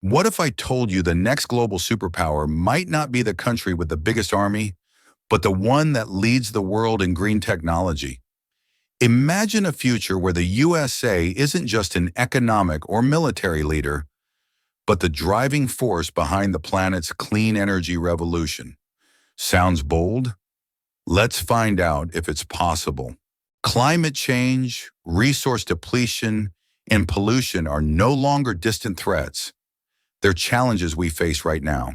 What if I told you the next global superpower might not be the country with the biggest army, but the one that leads the world in green technology? Imagine a future where the USA isn't just an economic or military leader, but the driving force behind the planet's clean energy revolution. Sounds bold? Let's find out if it's possible. Climate change, resource depletion, and pollution are no longer distant threats. They're challenges we face right now.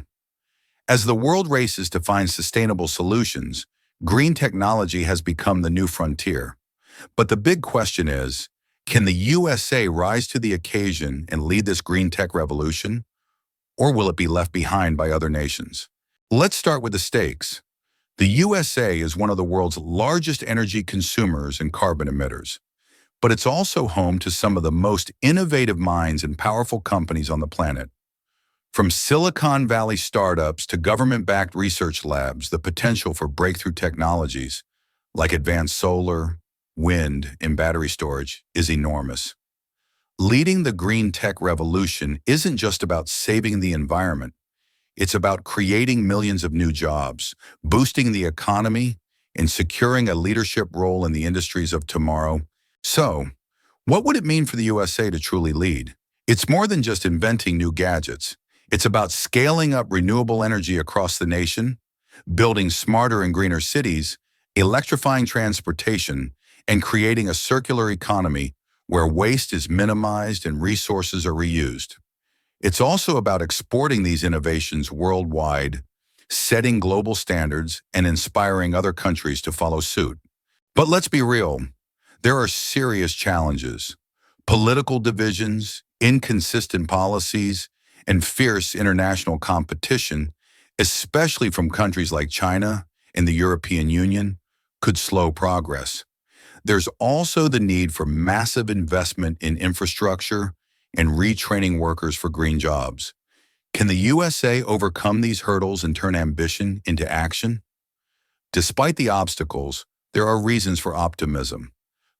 As the world races to find sustainable solutions, green technology has become the new frontier. But the big question is, can the USA rise to the occasion and lead this green tech revolution? Or will it be left behind by other nations? Let's start with the stakes. The USA is one of the world's largest energy consumers and carbon emitters, but it's also home to some of the most innovative minds and powerful companies on the planet. From Silicon Valley startups to government-backed research labs, the potential for breakthrough technologies like advanced solar, wind, and battery storage is enormous. Leading the green tech revolution isn't just about saving the environment. It's about creating millions of new jobs, boosting the economy, and securing a leadership role in the industries of tomorrow. So, what would it mean for the USA to truly lead? It's more than just inventing new gadgets. It's about scaling up renewable energy across the nation, building smarter and greener cities, electrifying transportation, and creating a circular economy where waste is minimized and resources are reused. It's also about exporting these innovations worldwide, setting global standards, and inspiring other countries to follow suit. But let's be real, there are serious challenges. Political divisions, inconsistent policies, and fierce international competition, especially from countries like China and the European Union, could slow progress. There's also the need for massive investment in infrastructure and retraining workers for green jobs. Can the USA overcome these hurdles and turn ambition into action? Despite the obstacles, there are reasons for optimism.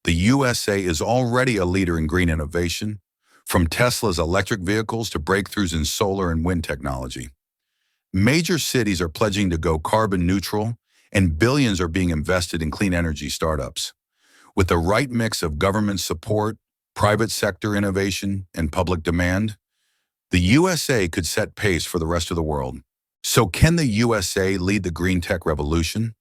The USA is already a leader in green innovation, from Tesla's electric vehicles to breakthroughs in solar and wind technology. Major cities are pledging to go carbon neutral, and billions are being invested in clean energy startups. With the right mix of government support, private sector innovation, and public demand, the USA could set pace for the rest of the world. So can the USA lead the green tech revolution?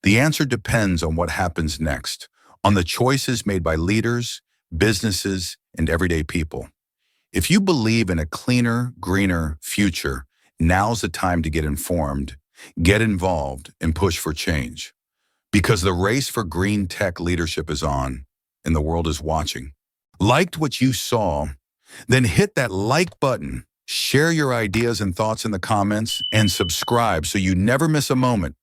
The answer depends on what happens next, on the choices made by leaders, businesses, and everyday people. If you believe in a cleaner, greener future, now's the time to get informed, get involved, and push for change. Because the race for green tech leadership is on, and the world is watching. Liked what you saw? Then hit that like button, share your ideas and thoughts in the comments, and subscribe so you never miss a moment